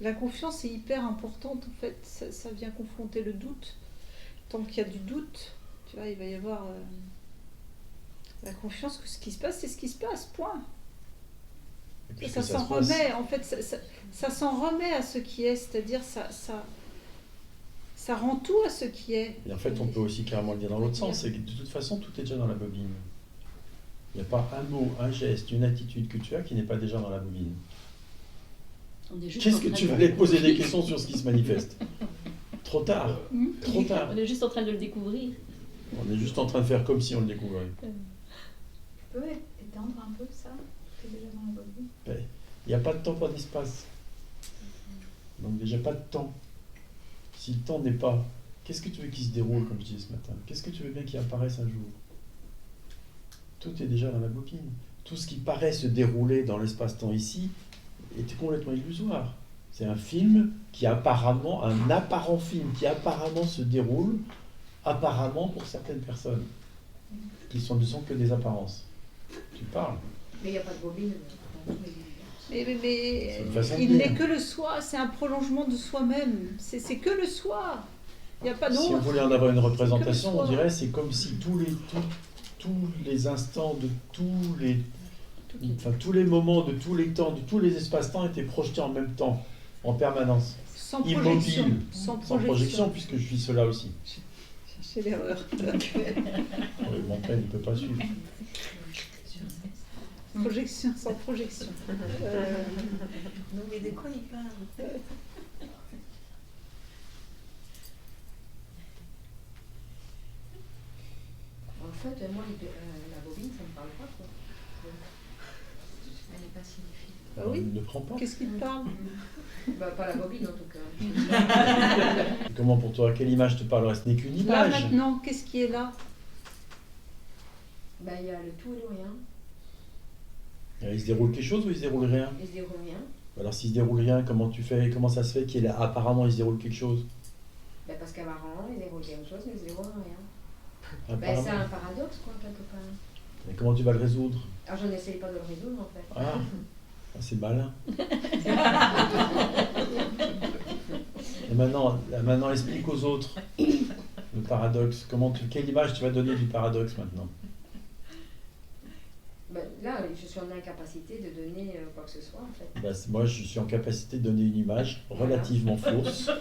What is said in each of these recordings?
La confiance est hyper importante, en fait. Ça vient confronter le doute. Tant qu'il y a du doute, tu vois, il va y avoir la confiance que ce qui se passe, c'est ce qui se passe, point. Et ça s'en remet, en fait, ça s'en remet à ce qui est, c'est-à-dire ça rend tout à ce qui est. Et en fait, on peut aussi carrément le dire dans l'autre sens, c'est que de toute façon, tout est déjà dans la bobine. Il n'y a pas un mot, un geste, une attitude que tu as qui n'est pas déjà dans la bobine. Qu'est-ce que tu vas aller te poser des questions sur ce qui se manifeste? Trop tard. Trop tard. On est juste en train de le découvrir. On est juste en train de faire comme si on le découvrait. Tu peux étendre un peu ça? C'est déjà dans la bobine. Il n'y a pas de temps, pas d'espace. Donc déjà pas de temps. Si le temps n'est pas... Qu'est-ce que tu veux qu'il se déroule, comme je disais ce matin? Qu'est-ce que tu veux bien qu'il apparaisse un jour? Tout est déjà dans la bobine. Tout ce qui paraît se dérouler dans l'espace-temps ici est complètement illusoire. C'est un film qui apparemment, un apparent film qui apparemment se déroule, apparemment pour certaines personnes, qui ne sont que des apparences. Tu parles. Mais il n'y a pas de bobine. Mais dire. il n'est que le soi, c'est un prolongement de soi-même. C'est que le soi. Il n'y a pas d'autre. Si on voulait en avoir une représentation, C'est que le on soi. dirait c'est comme si tous les instants de tous les moments, de tous les temps, de tous les espaces-temps étaient projetés en même temps, en permanence. Sans projection. Immobile, Sans sans projection, puisque je suis cela aussi. C'est l'erreur. Oui, mon père, il ne peut pas suivre. Projection, sans projection. Non, mais de quoi il parle? En fait, moi, la bobine, ça ne me parle pas, quoi. Elle n'est pas signifiée. Bah oui. On ne prend pas. Qu'est-ce qui te parle? Bah, pas la bobine, en tout cas. Comment pour toi? Quelle image te parlerait? Ce n'est qu'une Là image. maintenant, qu'est-ce qui est là? Bah, il y a le tout et le rien. Il se déroule quelque chose ou il se déroule rien? Il se déroule rien. Alors s'il se déroule rien, comment tu fais? Comment ça se fait apparemment il se déroule quelque chose? Bah, parce qu'apparemment, il se déroule quelque chose, mais il se déroule rien. Bah, Apparemment. c'est un paradoxe, quoi, quelque part. Et comment tu vas le résoudre? Alors, je n'essaye pas de le résoudre, en fait. Ah, c'est malin. Et maintenant, explique aux autres le paradoxe. Quelle image tu vas donner du paradoxe maintenant? Bah, là, je suis en incapacité de donner quoi que ce soit, en fait. Bah, moi, je suis en capacité de donner une image relativement fausse. La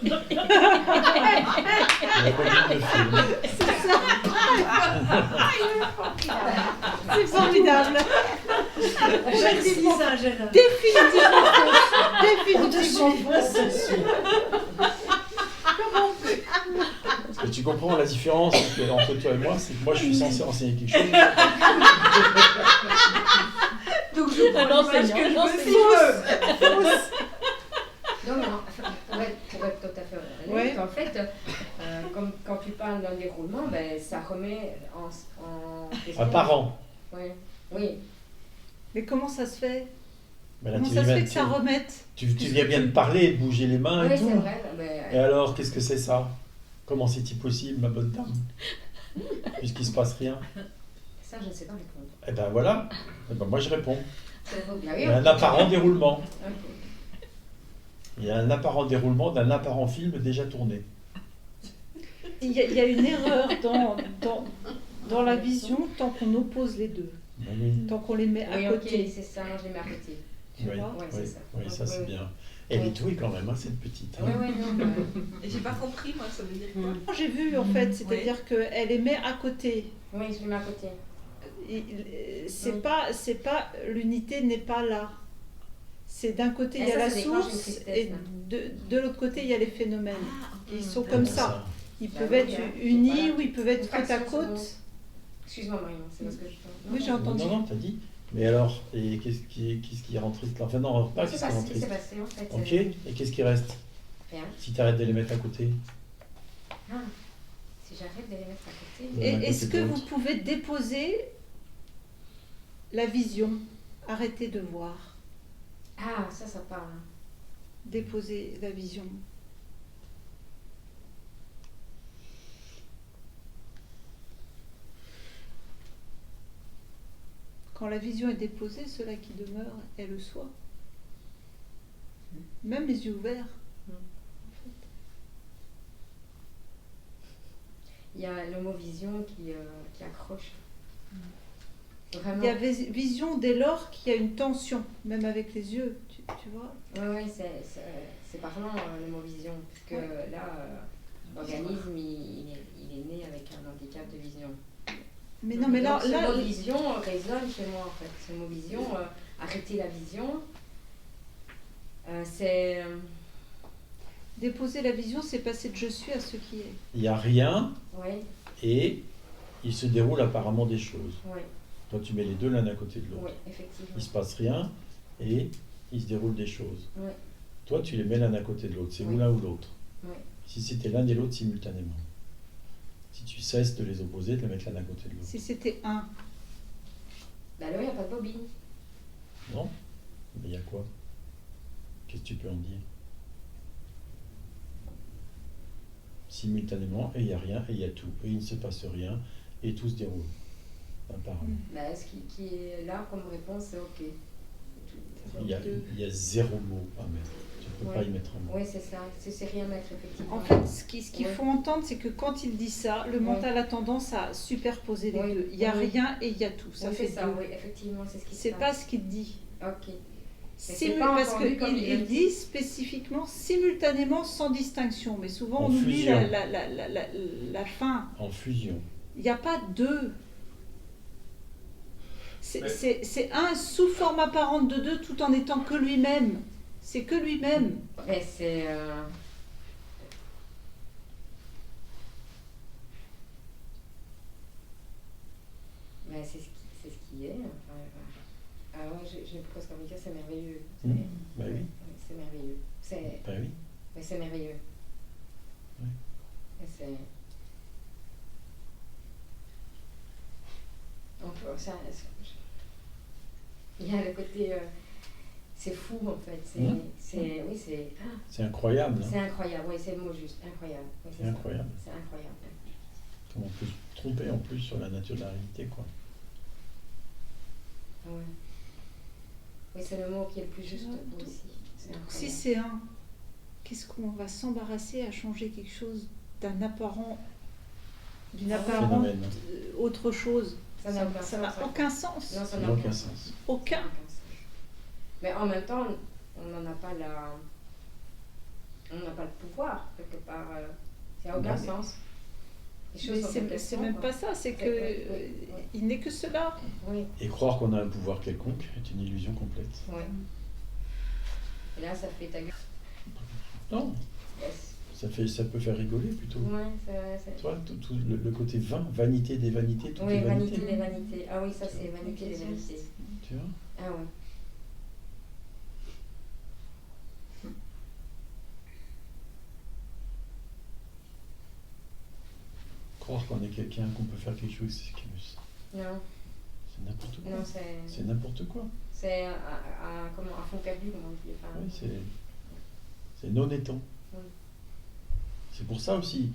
bobine de film. C'est formidable. J'utilise ça, Gérard. Définitivement fausse. Définitivement fausse. Parce que tu comprends la différence entre toi et moi, c'est que moi, je suis censé enseigner quelque chose. Donc je prends l'image que je veux. Non, mais pour être tout à fait honnête, Ouais. en fait, quand tu parles d'un déroulement, ben, ça remet en question. Apparent. Ouais. Oui. Mais comment ça se fait? Mais là, Comment tu ça se viens- fait que ça remette? tu viens bien de parler, de bouger les mains Oui, et c'est tout. vrai. Et alors, qu'est-ce que c'est ça? Comment c'est-il possible, ma bonne dame? Puisqu'il se passe rien. Ça, je ne sais pas répondre. Eh ben voilà. Eh ben, moi, je réponds. Ah Il oui, y a un apparent déroulement. ok. Il y a un apparent déroulement d'un apparent film déjà tourné. Il y a une erreur dans la vision tant qu'on oppose les deux, Ben oui, tant qu'on les met à Oui, ok, côté. c'est ça, je l'ai mis à côté. Tu oui, vois? Ouais, oui, c'est ça. oui, ça Oui, c'est oui. bien. Elle Oui. est douée quand même, hein, cette petite. Oui, oui, non. Et j'ai pas compris, moi, ça veut dire quoi? J'ai vu en fait, c'est-à-dire qu'elle les met à côté. Oui, je l'ai mis à côté. C'est pas l'unité n'est pas là. C'est d'un côté il y a ça, la ça déclenche une source tristesse, et là. de l'autre côté il y a les phénomènes. Ils sont comme ça. Ils Bah peuvent oui, être hein. unis Voilà. ou ils peuvent être côte à Fraction de côte. seconde. Excuse-moi, Marion, c'est parce que je parle. Oui, j'ai entendu. Non, t'as dit. Mais alors, et qu'est-ce qui rend triste là? Enfin non, pas C'est qu'est-ce qui rend passé, triste. c'est passé, en fait. Ok, et qu'est-ce qui reste? Rien. Si tu arrêtes de les mettre à côté? Ah, si j'arrête de les mettre à côté. Ouais. Et D'un est-ce côté que de vous l'autre. pouvez déposer la vision? Arrêtez de voir. Ah, ça parle. Déposer la vision. Quand la vision est déposée, cela qui demeure est le soi. même les yeux ouverts. Il y a le mot vision qui accroche. Vraiment. Il y a vision dès lors qu'il y a une tension, même avec les yeux, tu vois. Oui, c'est parlant le mot vision, parce que là, l'organisme, il est né avec un handicap de vision. Mais non, mais Donc, ce là mot vision résonne chez moi en fait. Ce mot vision, arrêter la vision, c'est... déposer la vision, c'est passer de je suis à ce qui est. Il n'y a rien Oui, et il se déroule apparemment des choses. oui, Toi, tu mets les deux l'un à côté de l'autre. oui, effectivement. Il ne se passe rien et il se déroule des choses. Oui, Toi, tu les mets l'un à côté de l'autre. C'est Oui. ou l'un ou l'autre. oui. Si c'était l'un et l'autre simultanément. Si tu cesses de les opposer, de les mettre l'un à côté de l'autre. Si c'était un, Bah alors, il n'y a pas de bobine. Non? Mais il y a quoi? Qu'est-ce que tu peux en dire? Simultanément, et il n'y a rien, et il y a tout. Et il ne se passe rien, et tout se déroule. Apparemment. Bah, ce qui est là comme réponse, c'est OK. Il y a zéro mot à mettre. Tu ne peux pas y mettre un mot. Oui, c'est ça. C'est rien mettre, effectivement. en fait, ce qu'il Ouais. faut entendre, c'est que quand il dit ça, le mental a tendance à superposer les Oui. deux. Il y a Oui. rien et il y a tout. Ça Oui, fait c'est ça, deux. oui, effectivement, c'est ce qui se C'est passe. pas ce qu'il dit. OK. Simu- c'est pas parce entendu comme qu'il il le il dit spécifiquement simultanément sans distinction, mais souvent En on oublie fusion. la fin. En fusion. Il n'y a pas deux. Ouais. C'est un sous forme apparente de deux tout en étant que lui-même. C'est que lui-même. Mais c'est... Mais c'est ce qui est. Enfin, ah ouais, j'ai presque envie de dire c'est merveilleux. Bah oui. Ouais, c'est merveilleux. Bah oui. Mais c'est merveilleux. Oui. Et c'est... On peut, il y a le côté... c'est fou en fait. Oui, c'est... C'est incroyable. Hein. C'est incroyable, oui, c'est le mot juste. Incroyable. Oui, C'est incroyable. C'est incroyable. Comment on peut se tromper en plus sur la nature de la réalité, quoi. Ouais. Oui, c'est le mot qui est le plus juste Donc, aussi. C'est Donc, incroyable. si c'est un, qu'est-ce qu'on va s'embarrasser à changer quelque chose d'une apparente Phénomène. autre chose. Ça n'a aucun Ça n'a sens, aucun sens. Non, ça Ça n'a n'a aucun aucun sens. sens. Aucun. Mais en même temps, on n'en a pas on n'a pas le pouvoir quelque part. Ça n'a aucun Non. sens. Les choses Mais sont telles qu'elles c'est sont, même quoi. pas ça, c'est que Ouais. il n'est que cela. Oui, Et croire qu'on a un pouvoir quelconque est une illusion complète. oui. Et là, ça fait ta gueule. Non, Yes. ça peut faire rigoler plutôt. Ouais, c'est... Tu vois, tout le côté vanité des vanités, tout Oui, est vanité vanité. des vanités. Ah oui, ça c'est vanité des vanités. Tu vois? Ah ouais. Croire qu'on est quelqu'un, qu'on peut faire quelque chose, c'est Non, n'importe quoi. non, C'est n'importe quoi. c'est comment, à fond perdu, comment on dit. Enfin, Oui, c'est non étant. Oui. C'est pour ça aussi,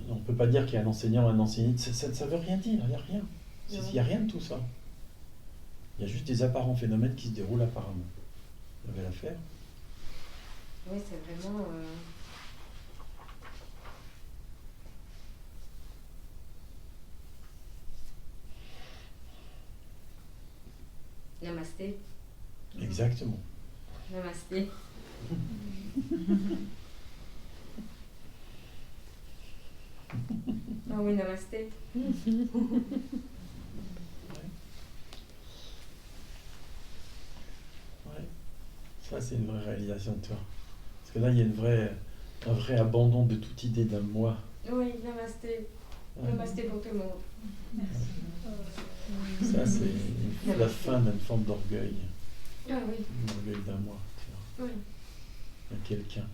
on ne peut pas dire qu'il y a un enseignant, un enseignant, ça ne veut rien dire, il n'y a rien. Il n'y a rien de tout ça. Il y a juste des apparents phénomènes qui se déroulent apparemment. Vous avez l'affaire. oui, c'est vraiment... Namasté. Exactement. Namasté. Ah oui, namasté. Ouais. Ça, c'est une vraie réalisation de toi. Parce que là, il y a un vrai abandon de toute idée d'un moi. Oui, namasté. Ouais. Namasté pour tout le monde. Ça, c'est la fin d'une forme d'orgueil. Ah oui, L'orgueil d'un moi. Tu vois. oui. D'un quelqu'un.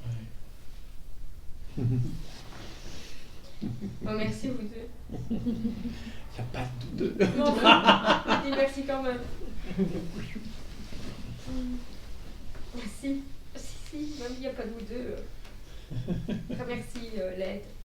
Ouais. Bon, merci vous deux. Il n'y a pas de deux. Non, je dis merci quand même. Merci. Si, même il n'y a pas de vous deux. Très merci, l'aide.